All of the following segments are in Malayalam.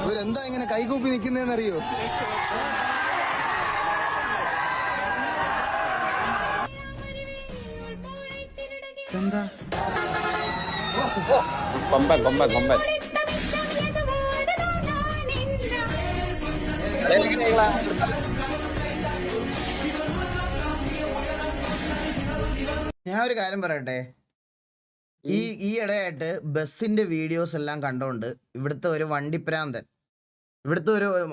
ഇവരെന്താ ഇങ്ങനെ കൈകൂപ്പി നിൽക്കുന്നതെന്നറിയോ? എന്താ കൊമ്പൻ കൊമ്പൻ കൊമ്പൻ ഞാൻ ഒരു കാര്യം പറയട്ടെ. ഈ ഇടയായിട്ട് ബസ്സിന്റെ വീഡിയോസ് എല്ലാം കണ്ടോണ്ട് ഇവിടുത്തെ ഒരു വണ്ടിപ്രാന്തൻ, ഇവിടുത്തെ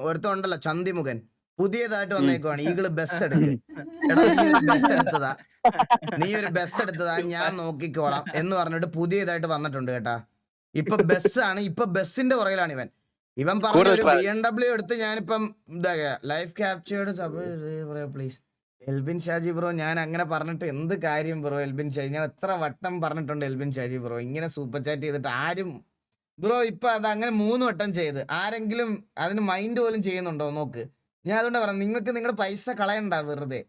ഒരുത്തണ്ടല്ലോ ചന്തിമുഖൻ, പുതിയതായിട്ട് വന്നേക്കുവാണ്. ഈകള് ബസ് എടുക്ക്, എടാ നീ ഒരു ബസ് എടുത്തതാ ഞാൻ നോക്കിക്കോളാം എന്ന് പറഞ്ഞിട്ട് പുതിയതായിട്ട് വന്നിട്ടുണ്ട് കേട്ടാ. ഇപ്പൊ ബസ്സാണ്, ഇപ്പൊ ബസ്സിന്റെ പുറകിലാണ് ഇവൻ പറഞ്ഞ ഒരു BMW എടുത്ത് ഞാനിപ്പം എന്താ life captured please. Elbin Shaji bro, ഞാൻ അങ്ങനെ പറഞ്ഞിട്ട് എന്ത് കാര്യം ബ്രോ? എൽബിൻ ഷാജി ഞാൻ എത്ര വട്ടം പറഞ്ഞിട്ടുണ്ട് എൽബിൻ ഷാജി ബ്രോ, ഇങ്ങനെ സൂപ്പർ ചാറ്റ് ചെയ്തിട്ട് ആരും ബ്രോ ഇപ്പൊ അത് അങ്ങനെ 3 വട്ടം ചെയ്ത് ആരെങ്കിലും അതിന് മൈൻഡ് പോലും ചെയ്യുന്നുണ്ടോ നോക്ക്. ഞാൻ അതുകൊണ്ട് പറയാം, നിങ്ങൾക്ക് നിങ്ങളുടെ പൈസ കളയണ്ട വെറുതെ,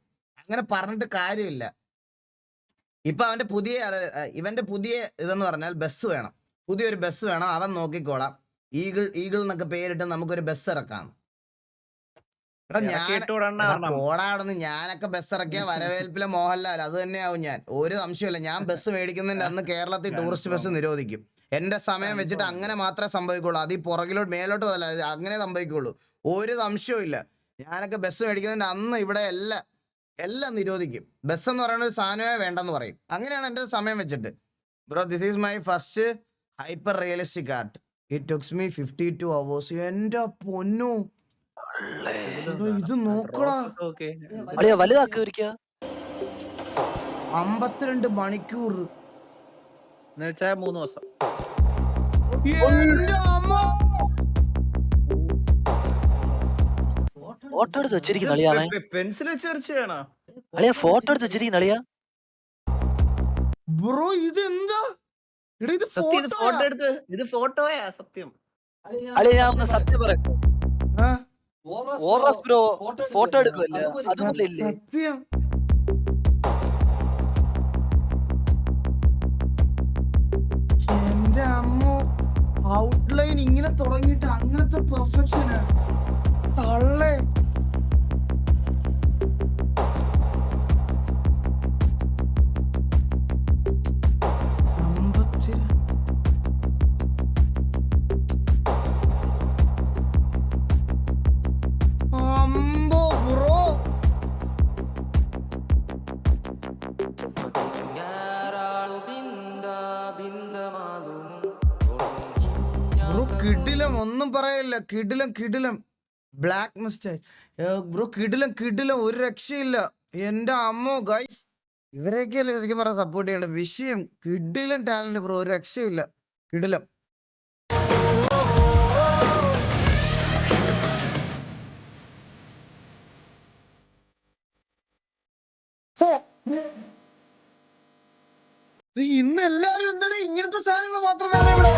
അങ്ങനെ പറഞ്ഞിട്ട് കാര്യമില്ല. ഇപ്പൊ ഇവന്റെ പുതിയ ഇതെന്ന് പറഞ്ഞാൽ ബസ് വേണം, പുതിയൊരു ബസ് വേണം, അവൻ നോക്കിക്കോളാം. ഈഗിൾ എന്നൊക്കെ പേരിട്ട് നമുക്കൊരു ബസ് ഇറക്കാം. പോടാടുന്ന് ഞാനൊക്കെ ബസ് ഇറക്കിയ വരവേൽപ്പിലെ മോഹൻലാൽ അത് തന്നെയാവും ഞാൻ, ഒരു സംശയമില്ല. ഞാൻ ബസ് മേടിക്കുന്നതിന്റെ അന്ന് കേരളത്തിൽ ടൂറിസ്റ്റ് ബസ് നിരോധിക്കും. എന്റെ സമയം വെച്ചിട്ട് അങ്ങനെ മാത്രമേ സംഭവിക്കുള്ളൂ. അത് ഈ പുറകിലോട്ട് മേലോട്ട് അല്ല, അങ്ങനെ സംഭവിക്കുള്ളൂ, ഒരു സംശയവും ഇല്ല. ഞാനൊക്കെ ബസ് മേടിക്കുന്നതിന്റെ അന്ന് ഇവിടെ എല്ലാം നിരോധിക്കും. ബസ് എന്ന് പറയുന്ന ഒരു സാധനമേ വേണ്ടെന്ന് പറയും. അങ്ങനെയാണ് എന്റെ സമയം വെച്ചിട്ട്. Bro this is my first hyper realistic art. It takes me 52 hours. എന്റെ പൊന്നു, ഇത് നോക്കടാ, 52 മണിക്കൂർ. 3 ദിവസം. ഫോട്ടോ എടുത്ത് വെച്ചിരിക്കുന്ന അളിയാ, പെൻസിൽ വെച്ച് വരച്ചാണോ അളിയാ? ഫോട്ടോ എടുത്ത് വെച്ചിരിക്കുന്ന അളിയാ. ബ്രോ ഇതെന്താ? ഇത് ഫോട്ടോയാ സത്യം. അളിയാ ഞാൻ ഒന്ന് സത്യം പറയട്ടെ, ഓറസ് ബ്രോ ഫോട്ടോ എടുക്കുമല്ലേ, അതുപോലെ ഇല്ലേ? സത്യം എന്റെ അമ്മോ, ഔട്ട്ലൈൻ ഇങ്ങനെ തുടങ്ങിയിട്ട് അങ്ങനത്തെ പെർഫെക്ഷന് തള്ളേ. കിടിലം, ഒന്നും പറയില്ല, കിടിലം. ബ്ലാക്ക് മിസ്റ്റേക്ക് ബ്രോ, കിടിലം, ഒരു രക്ഷയില്ല. എന്റെ അമ്മോ ഗൈസ്, ഇവരെയൊക്കെയല്ലേ എനിക്ക് പറയാൻ സപ്പോർട്ട് ചെയ്യേണ്ട വിഷയം. കിടിലം ടാലന്റ് ബ്രോ, ഒരു രക്ഷയില്ല, കിടിലം. ഇന്ന് എല്ലാരും എന്താണ് ഇങ്ങനത്തെ സാധനങ്ങൾ മാത്രമല്ല ഇവിടെ.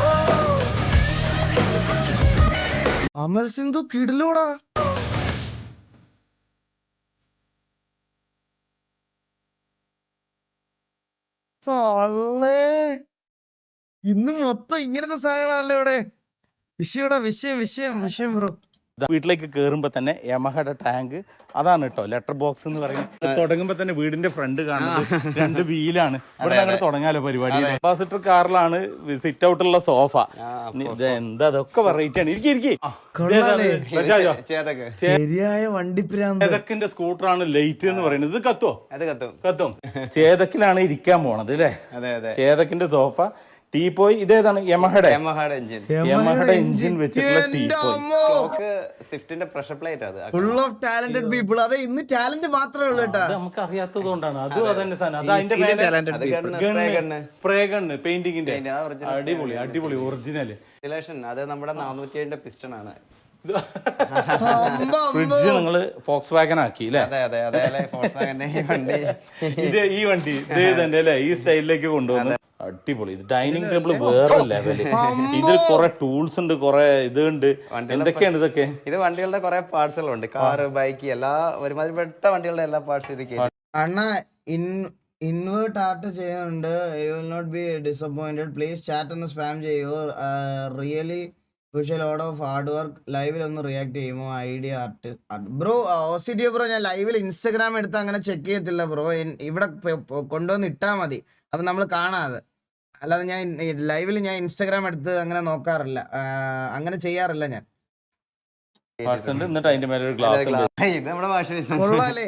അമൽ സിന്ധു കിടിലോടാ. ഇന്ന് മൊത്തം ഇങ്ങനത്തെ സാധനങ്ങളല്ലേ ഇവിടെ. വിഷയം ബ്രോ. വീട്ടിലേക്ക് കയറുമ്പോ തന്നെ യമഹയുടെ ടാങ്ക് അതാണ് കേട്ടോ, ലെറ്റർ ബോക്സ് എന്ന് പറയുന്നത്. തുടങ്ങുമ്പോ തന്നെ വീടിന്റെ ഫ്രണ്ട് കാണുന്നത് 2 വീലാണ്. ഇവിടെ അങ്ങനെ തുടങ്ങാലോ പരിപാടി. അംബാസിഡർ കാറിലാണ് സിറ്റ് ഔട്ടുള്ള സോഫ. എന്താ അതൊക്കെ വെറൈറ്റി ആണ്. ശരിയായ വണ്ടിപ്രാന്ത്. ചേതക്കിന്റെ സ്കൂട്ടറാണ് ലൈറ്റ് എന്ന് പറയുന്നത്. ഇത് കത്തും. ചേതക്കിലാണ് ഇരിക്കാൻ പോണത് അല്ലേ? ചേതക്കിന്റെ സോഫ, ടീപ്പോയ്. ഇതേതാണ്? യമഹയുടെ എഞ്ചിൻ വെച്ചിട്ടുള്ള ടീപ്പോയ്. സ്വിഫ്റ്റിന്റെ പ്രഷർ പ്ലേറ്റ്. അത് ഫുൾ ഓഫ് ടാലന്റഡ് പീപ്പിൾ. അതെ, ഇന്ന് ടാലന്റ് മാത്രമേ ഉള്ളൂ കേട്ടോ. നമുക്ക് അറിയാത്തത് കൊണ്ടാണ്. അതും അതന്നെ സാധനം. അത് അതിന്റെ സ്പ്രേ ഗണ്ണ്, പെയിന്റിങ്ങിന്റെ. അടിപൊളി ഒറിജിനൽ. അത് നമ്മുടെ 407 പിസ്റ്റൺ ആണ്. ഫ്രിഡ്ജ് നിങ്ങള് ഫോക്സ് വാഗൻ ആക്കി അല്ലേ? ഈ വണ്ടി ഇതേ അല്ലേ, ഈ സ്റ്റൈലിലേക്ക് കൊണ്ടുവന്നു. അടിപൊളി. ഇത് ഡൈനിങ് ടേബിൾ വേറെ ലെവല്. ഇതിൽ കുറെ ടൂൾസ് ഉണ്ട്, കുറെ ഇതുണ്ട്. എന്തൊക്കെയാണ് ഇതൊക്കെ? ഇത് വണ്ടികളുടെ കുറെ പാർട്സുകളുണ്ട്. കാറ്, ബൈക്ക്, എല്ലാ ഒരുമാതിരിപ്പെട്ട വണ്ടികളുടെ എല്ലാ പാർട്സും ഇത്. അണ്ണാ ഇൻവേർട്ട് ആർട്ട് ചെയ്യുന്നുണ്ട്. You will not be disappointed. Please chat ഒന്ന് സ്പാം ചെയ്യൂ. Really lot of hard work. ലൈവിൽ ഒന്ന് റിയാക്ട് ചെയ്യുമോ? Idea art bro. OCD bro, ഞാൻ ലൈവിൽ ഇൻസ്റ്റഗ്രാം എടുത്ത് അങ്ങനെ ചെക്ക് ചെയ്യത്തില്ല ബ്രോ. ഇവിടെ കൊണ്ടുവന്ന് ഇട്ടാൽ മതി, അപ്പം നമ്മൾ കാണാതെ. അല്ലാതെ ഞാൻ ലൈവിൽ ഞാൻ ഇൻസ്റ്റഗ്രാം എടുത്ത് അങ്ങനെ നോക്കാറില്ല, അങ്ങനെ ചെയ്യാറില്ല ഞാൻ. എന്നിട്ട് അതിന്റെ മേലെ ഒരു ഗ്ലാസ് ഇത് നമ്മുടെ ഭാഷ കൊള്ളാലേ.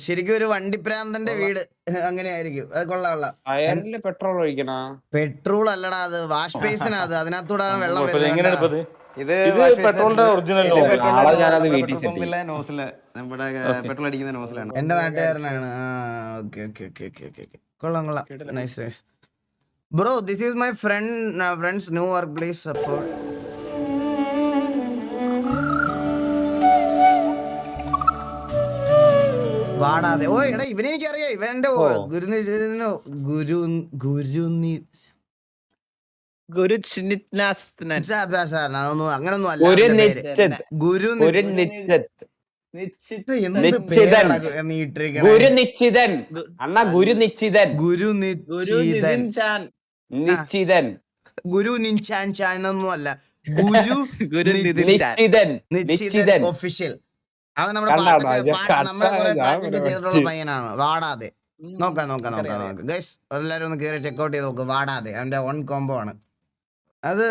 ശരിക്കും ഒരു വണ്ടിപ്രാന്തന്റെ വീട് അങ്ങനെ ആയിരിക്കും. അത് കൊള്ളാം. പെട്രോൾ ഒഴിക്കണ പെട്രോൾ അല്ലടാ, അത് വാഷ് ബേസിനാ. അത് അതിനകത്തൂടാണ് വെള്ളം എങ്ങനെയാണ് വരുന്നത്. ഇത് പെട്രോളിന്റെ ഒറിജിനൽ നാളെ ഞാനത് വീട്ടിൽ സെറ്റ് പമ്പിലെ നോസില് നമ്മുടെ പെട്രോൾ അടിക്കുന്ന നോസിലാണ്. എന്റെ നാട്ടുകാരനാണ്. Okay okay okay okay okay okay. കൊള്ളാം കൊള്ളാം. Nice nice bro. This is my friend's new work. Please support. വാടാതെ. ഓ എടാ, ഇവനെ എനിക്കറിയാം. ഇവന്റെ അങ്ങനൊന്നും അല്ല. ഗുരുനിശ്ചിതൻ അണ്ണ ഗുരുനിശ്ചിതൻ ഗുരു നിൻചാൻ ചാനൊന്നും അല്ല. നിശ്ചിതൻ ഒഫീഷ്യൽ. അവൻ നമ്മളെ കുറെ പാട്ടൊക്കെ ചെയ്തിട്ടുള്ള പയ്യനാണ്. വാടാതെ. നോക്കാം ഗൈസ്, എല്ലാരും ഒന്ന് കയറി ചെക്കൗട്ട് ചെയ്ത് നോക്ക്. വാടാതെ അവന്റെ ഓൺ കോംബോ ആണ് അത്.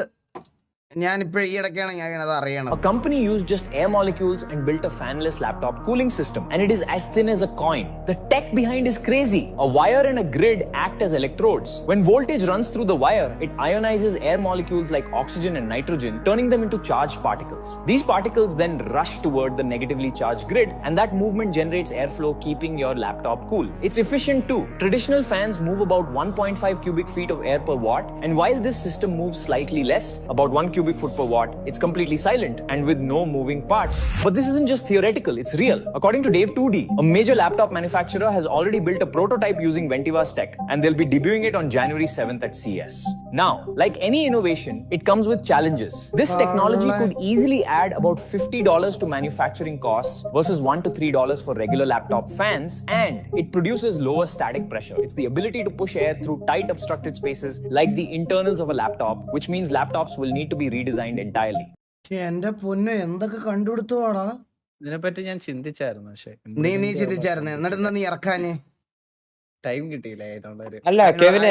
ഞാനിപ്പോ ഈ ഇടയ്ക്കാണ് ഞാൻ അത് അറിയണം. A company used just air molecules and built a fanless laptop cooling system, and it is as thin as a coin. The tech behind is crazy. A wire and a grid act as electrodes. When voltage runs through the wire, it ionizes air molecules like oxygen and nitrogen, turning them into charged particles. These particles then rush toward the negatively charged grid, and that movement generates airflow, keeping your laptop cool. It's efficient too. Traditional fans move about 1.5 cubic feet of air per watt, and while this system moves slightly less, about 1 cubic foot per watt, it's completely silent and with no moving parts. But this isn't just theoretical, it's real. According to Dave 2D, a major laptop manufacturer has already built a prototype using Ventiva's tech, and they'll be debuting it on January 7th at CES. Now, like any innovation, it comes with challenges. This technology could easily add about $50 to manufacturing costs versus $1 to $3 for regular laptop fans, and it produces lower static pressure. It's the ability to push air through tight obstructed spaces like the internals of a laptop, which means laptops will need to be redesigned entirely. എന്റെ പൊന്നു, എന്തൊക്കെ കണ്ടുപിടുത്തോടാ. ഇതിനെപ്പറ്റി ഞാൻ ചിന്തിച്ചായിരുന്നു, പക്ഷെ നീ ചിന്തിച്ചായിരുന്നു. എന്നിട്ട് നീ ഇറക്കാന് ടൈം കിട്ടിയില്ല. അതിനുള്ളൊരു അല്ല കെവിനെ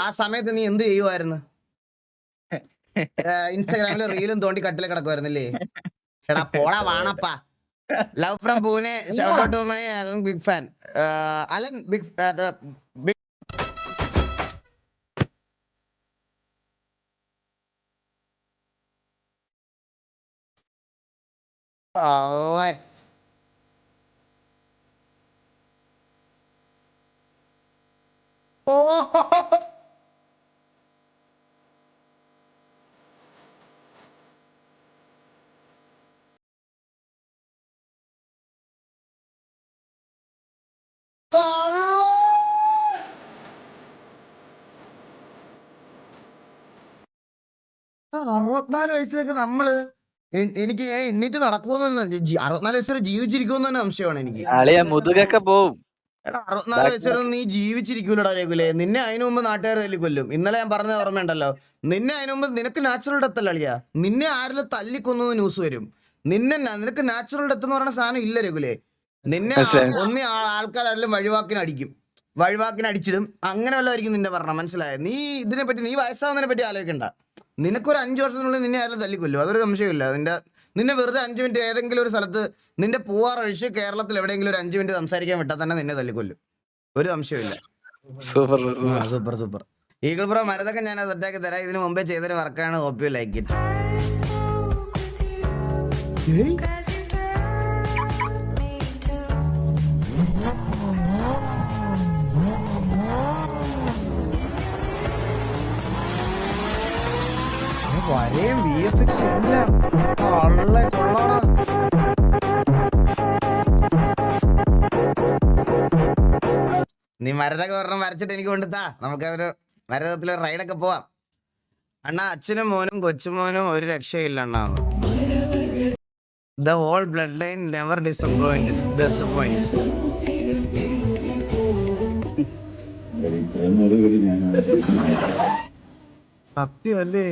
ആ സമയത്ത് നീ എന്ത് ചെയ്യുമായിരുന്നു? ഇൻസ്റ്റാഗ്രാമില് റീലും തോണ്ടി കട്ടിലെ കിടക്കുമായിരുന്നില്ലേ? എടാ പോടാ വാണപ്പാ. Love from Pune. Shout out to my Alan, big fan. Alan big അറുപത്തിനാല് വയസ്സിലേക്ക് നമ്മള് എനിക്ക് എണ്ണീറ്റ് നടക്കുമെന്ന് 64 വയസ്സ് വരെ ജീവിച്ചിരിക്കുമെന്ന് തന്നെ സംശയമാണ് എനിക്ക്. മുതുകൊക്കെ പോവും. എടാ 64 വയസ്സ് വരെ നീ ജീവിച്ചിരിക്കൂലടാ രഘുലേ. നിന്നെ അതിനു മുമ്പ് നാട്ടുകാർ തല്ലി കൊല്ലും. ഇന്നലെ ഞാൻ പറഞ്ഞ ഓർമ്മയുണ്ടല്ലോ, നിന്നെ അതിനു മുമ്പ് നിനക്ക് നാച്ചുറൽ ഡെത്ത് അല്ല അളിയാ. നിന്നെ ആരെങ്കിലും തല്ലിക്കൊന്നു ന്യൂസ് വരും. നിനക്ക് നാച്ചുറൽ ഡെത്ത് എന്ന് പറയുന്ന സാധനം ഇല്ല രഘുലേ. നിന്നെ ഒന്നേ ആൾക്കാരെല്ലാം വഴിവാക്കിനടിച്ചിടും. അങ്ങനെ വല്ലതായിരിക്കും നിന്റെ പറഞ്ഞ. മനസ്സിലായോ? നീ ഇതിനെപ്പറ്റി, നീ വയസ്സാവുന്നതിനെ പറ്റി ആലോചിക്കണ്ട. നിനക്കൊരു 5 വർഷത്തിനുള്ളിൽ നിന്നെ ആരും തല്ലിക്കൊല്ലും, അതൊരു സംശയമില്ല. നിന്നെ വെറുതെ 5 മിനിറ്റ് ഏതെങ്കിലും ഒരു സ്ഥലത്ത് നിന്റെ പൂവാറൊഴിച്ച് കേരളത്തിൽ എവിടെയെങ്കിലും ഒരു 5 മിനിറ്റ് സംസാരിക്കാൻ വിട്ടാൽ തന്നെ നിന്നെ തല്ലിക്കൊല്ലും, ഒരു സംശയമില്ല. Super super. ഈഗിൾ ബ്രോ, മരതൊക്കെ ഞാൻ സെറ്റാക്കി തരാം. ഇതിന് മുമ്പേ ചെയ്തൊരു വർക്കാണ്. Hope you like it. വരെയും VFX എല്ലാം കൊള്ളാടാ. നീ മരതൊക്കെ ഒരെണ്ണം വരച്ചിട്ട് എനിക്ക് കൊണ്ടുത്താ. നമുക്കതൊരു മരതത്തിലൊരു റൈഡൊക്കെ പോവാം. അണ്ണാ അച്ഛനും മോനും കൊച്ചുമോനും ഒരു രക്ഷയില്ല അണ്ണാ. The whole bloodline never disappoints. സത്യമല്ലേ?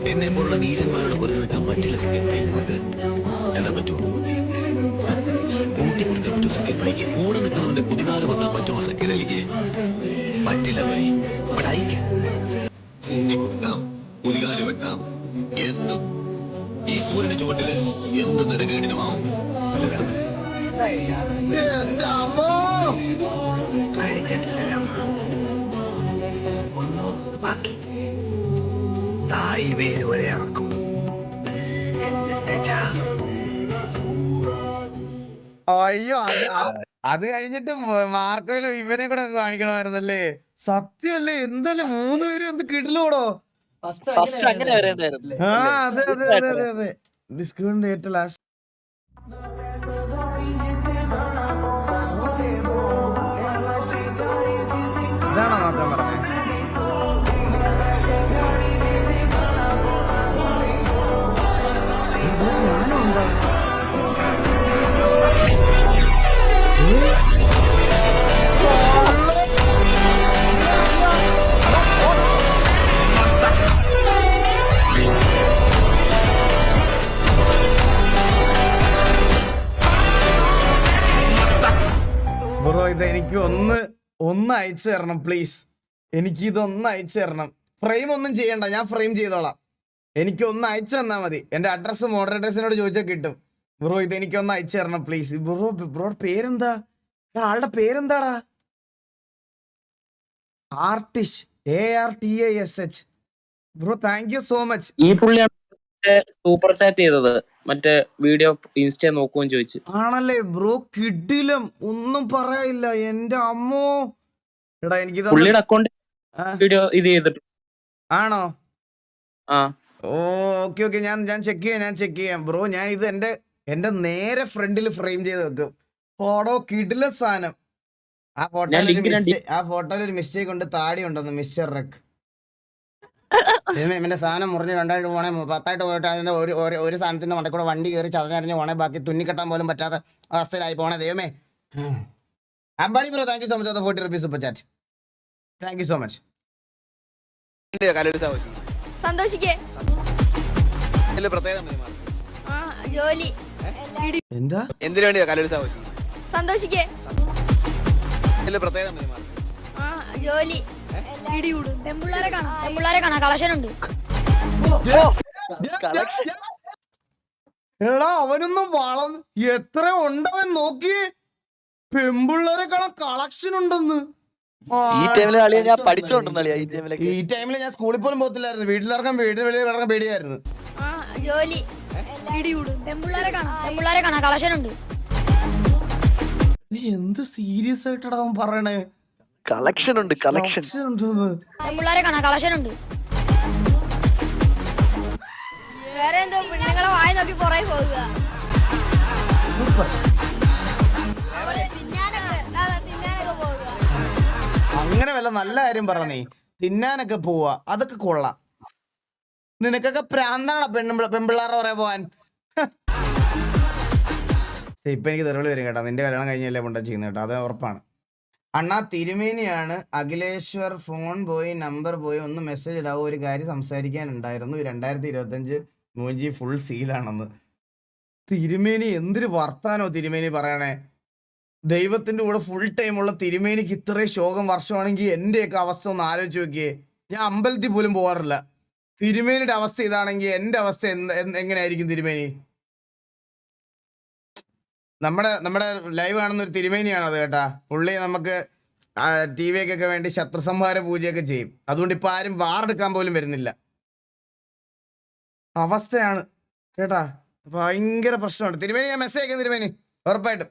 എന്നെ പോലുള്ള നീചന്മാരുടെ വെറുതെ നിൽക്കാൻ പറ്റില്ല എന്താ പറ്റുമോ? കൂട്ടിക്കൊടുക്കാൻ പറ്റുമോ സഖ്യപ്പനിക്ക്? കൂടെ നിൽക്കുന്നവന്റെ കുതികാല് വെക്കാൻ പറ്റുമോ സഖ്യതലിക്ക്? പറ്റില്ല പനി. കൂട്ടിക്കൊടുക്കാം, കുതികാല് വെക്കാം, എന്തും. ഈ സൂര്യന് ചുവട്ടില് എന്ത് നെടുകേടിനുമാവും. തായ് വേര് വരെ ഇറക്കും. അയ്യോ, അത് കഴിഞ്ഞിട്ട് മാർക്കോയിലും ഇവനെ കൂടെ കാണിക്കണമായിരുന്നല്ലേ? സത്യമല്ലേ? എന്തായാലും 3 പേരും എന്ത് കിടലോടോ. ഫസ്റ്റ് അങ്ങനെ വരേണ്ടായിരുന്നു. ആ അതെ അതെ അതെ അതെ അതെ. ഡിസ്കൗണ്ട് ഏറ്റവും ലാസ്റ്റ് ഇതാണോ നോക്കാൻ പറഞ്ഞേ? ഞാനും ഉണ്ടോ? ബ്രോ ഇത് എനിക്ക് ഒന്ന് അയച്ചു തരണം പ്ലീസ്. എനിക്ക് ഇതൊന്ന് അയച്ചു തരണം. ഫ്രെയിം ഒന്നും ചെയ്യണ്ട, ഞാൻ ഫ്രെയിം ചെയ്തോളാം. എനിക്ക് ഒന്ന് അയച്ചു തന്നാ മതി. എന്റെ അഡ്രസ്സ് മോഡറേറ്റേഴ്സിനോട് ചോദിച്ചാൽ കിട്ടും. ബ്രോ ഇത് എനിക്കൊന്ന് അയച്ചു തരണം പ്ലീസ്. ബ്രോ പേരെന്താ? ആളുടെ പേരെന്താടാ? ആർട്ടിഷ്, ARTISH. Bro thank you so much. ഈ പുള്ളിയാണ് സൂപ്പർ ചാറ്റ് ചെയ്തത്, മറ്റേ വീഡിയോ ഇൻസ്റ്റ നോക്കുമെന്ന് ചോദിച്ചു. ആണല്ലേ ബ്രോ? കിടിലം, ഒന്നും പറയാനില്ല. എന്റെ അമ്മോ. എടാ എനിക്ക് പുള്ളിയുടെ അക്കൗണ്ട് വീഡിയോ ഇത് ചെയ്തിട്ട് ആണോ? ആ ഓക്കെ ഓക്കെ, ഞാൻ ചെക്ക് ചെയ്യാം ബ്രോ. ഞാൻ ഇത് എന്റെ നേരെ ഫ്രണ്ടിൽ ഫ്രെയിം ചെയ്ത് വെക്കും. ഓടോ കിടില സാധനം. ആ ഫോട്ടോയിൽ ഒരു മിസ്റ്റേക്ക് ഉണ്ട്, താടി ഉണ്ടെന്ന്. മിസ്റ്റർ റെക്ക് എന്റെ സാധനം മുറിഞ്ഞ് 2 പോണേ 10 പോയിട്ട് അതിന്റെ ഒരു സാധനത്തിന്റെ മണ്ടയിൽ കൂടെ വണ്ടി കയറി ചതഞ്ഞറിഞ്ഞ് പോണേ, ബാക്കി തുന്നിക്കെട്ടാൻ പോലും പറ്റാത്ത അവസ്ഥയിലായി പോണേ. ദൈവമേ. Ambadi bro thank you so much 40 rupees super chat. Thank you so much. സന്തോഷിക്കേ ജോലി എന്താ എന്തിനു വേണ്ടിയാ കലോത്സവം ആഘോഷിക്കുന്നത്? സന്തോഷിക്കേ പ്രത്യേകത ജോലി പെമ്പിള്ളാരെ കാണാം കളക്ഷൻ ഉണ്ട്. എടാ അവനൊന്നും എത്ര ഉണ്ടവൻ നോക്കിയേ. പെമ്പിള്ളേരെ കാണാൻ കളക്ഷൻ ഉണ്ടെന്ന്. ഈ ടൈമിലെ കളിയാ ഞാൻ പഠിച്ചോണ്ടിരുന്ന ഈ ടൈമില് ഞാൻ സ്കൂളിൽ പോലും പോകത്തില്ലായിരുന്നു. വീട്ടിലിറങ്ങാൻ വെളിയിലിറങ്ങാൻ പേടിയായിരുന്നു. ജോലി പെമ്പിള്ളാരെ കാണാം കളക്ഷൻ ഉണ്ട്. എന്ത് സീരിയസ് ആയിട്ടാ അവൻ പറയണേ? കളക്ഷൻ ഉണ്ട്, കളക്ഷൻ ഉണ്ടെന്ന്. പെമ്പിള്ളാരെ കാണാം കളക്ഷൻ ഉണ്ട്. വേറെ എന്തോ പെണ്ണുങ്ങളെ വായി നോക്കി പുറകെ പോകുക. സൂപ്പർ. തിന്നാനൊക്കെ പോകുക. അങ്ങനെ വല്ല നല്ല കാര്യം പറ. നീ തിന്നാനൊക്കെ പോവാ, അതൊക്കെ കൊള്ളാം. നിനക്കൊക്കെ പ്രാന്താണോ പെൺപിള്ളാരുടെ പറയാ പോവാൻ? ഇപ്പൊ എനിക്ക് തെറിവിളി വരും കേട്ടോ. നിന്റെ കല്യാണം കഴിഞ്ഞല്ലേ കൊണ്ടാ ചെയ്യുന്നത് കേട്ടോ, അത് ഉറപ്പാണ്. അണ്ണാ തിരുമേനിയാണ്. അഖിലേശ്വർ ഫോൺ പോയി, നമ്പർ പോയി, ഒന്ന് മെസ്സേജ് ഇടാവോ, ഒരു കാര്യം സംസാരിക്കാനുണ്ടായിരുന്നു. 2025 മൂഞ്ചി ഫുൾ സീലാണെന്ന്. തിരുമേനി എന്തൊരു വർത്താനോ തിരുമേനി പറയണേ. ദൈവത്തിന്റെ കൂടെ ഫുൾ ടൈമുള്ള തിരുമേനിക്ക് ഇത്രയും ശോകം വർഷമാണെങ്കിൽ എന്റെയൊക്കെ അവസ്ഥ ഒന്ന് ആലോചിച്ച് നോക്കിയേ. ഞാൻ അമ്പലത്തിൽ പോലും പോകാറില്ല. തിരുമേനിയുടെ അവസ്ഥ ഇതാണെങ്കിൽ എന്റെ അവസ്ഥ എങ്ങനെയായിരിക്കും തിരുമേനി? നമ്മുടെ ലൈവ് കാണുന്ന ഒരു തിരുമേനിയാണത് കേട്ടാ. പുള്ളി നമുക്ക് TV ക്കൊക്കെ വേണ്ടി ശത്രുസംഹാര പൂജയൊക്കെ ചെയ്യും. അതുകൊണ്ട് ഇപ്പൊ ആരും വാറെടുക്കാൻ പോലും വരുന്നില്ല. അവസ്ഥയാണ് കേട്ടാ. ഭയങ്കര പ്രശ്നമുണ്ട് തിരുമേനി. ഞാൻ മെസ്സേജ് അയക്കാം തിരുമേനി, ഉറപ്പായിട്ടും.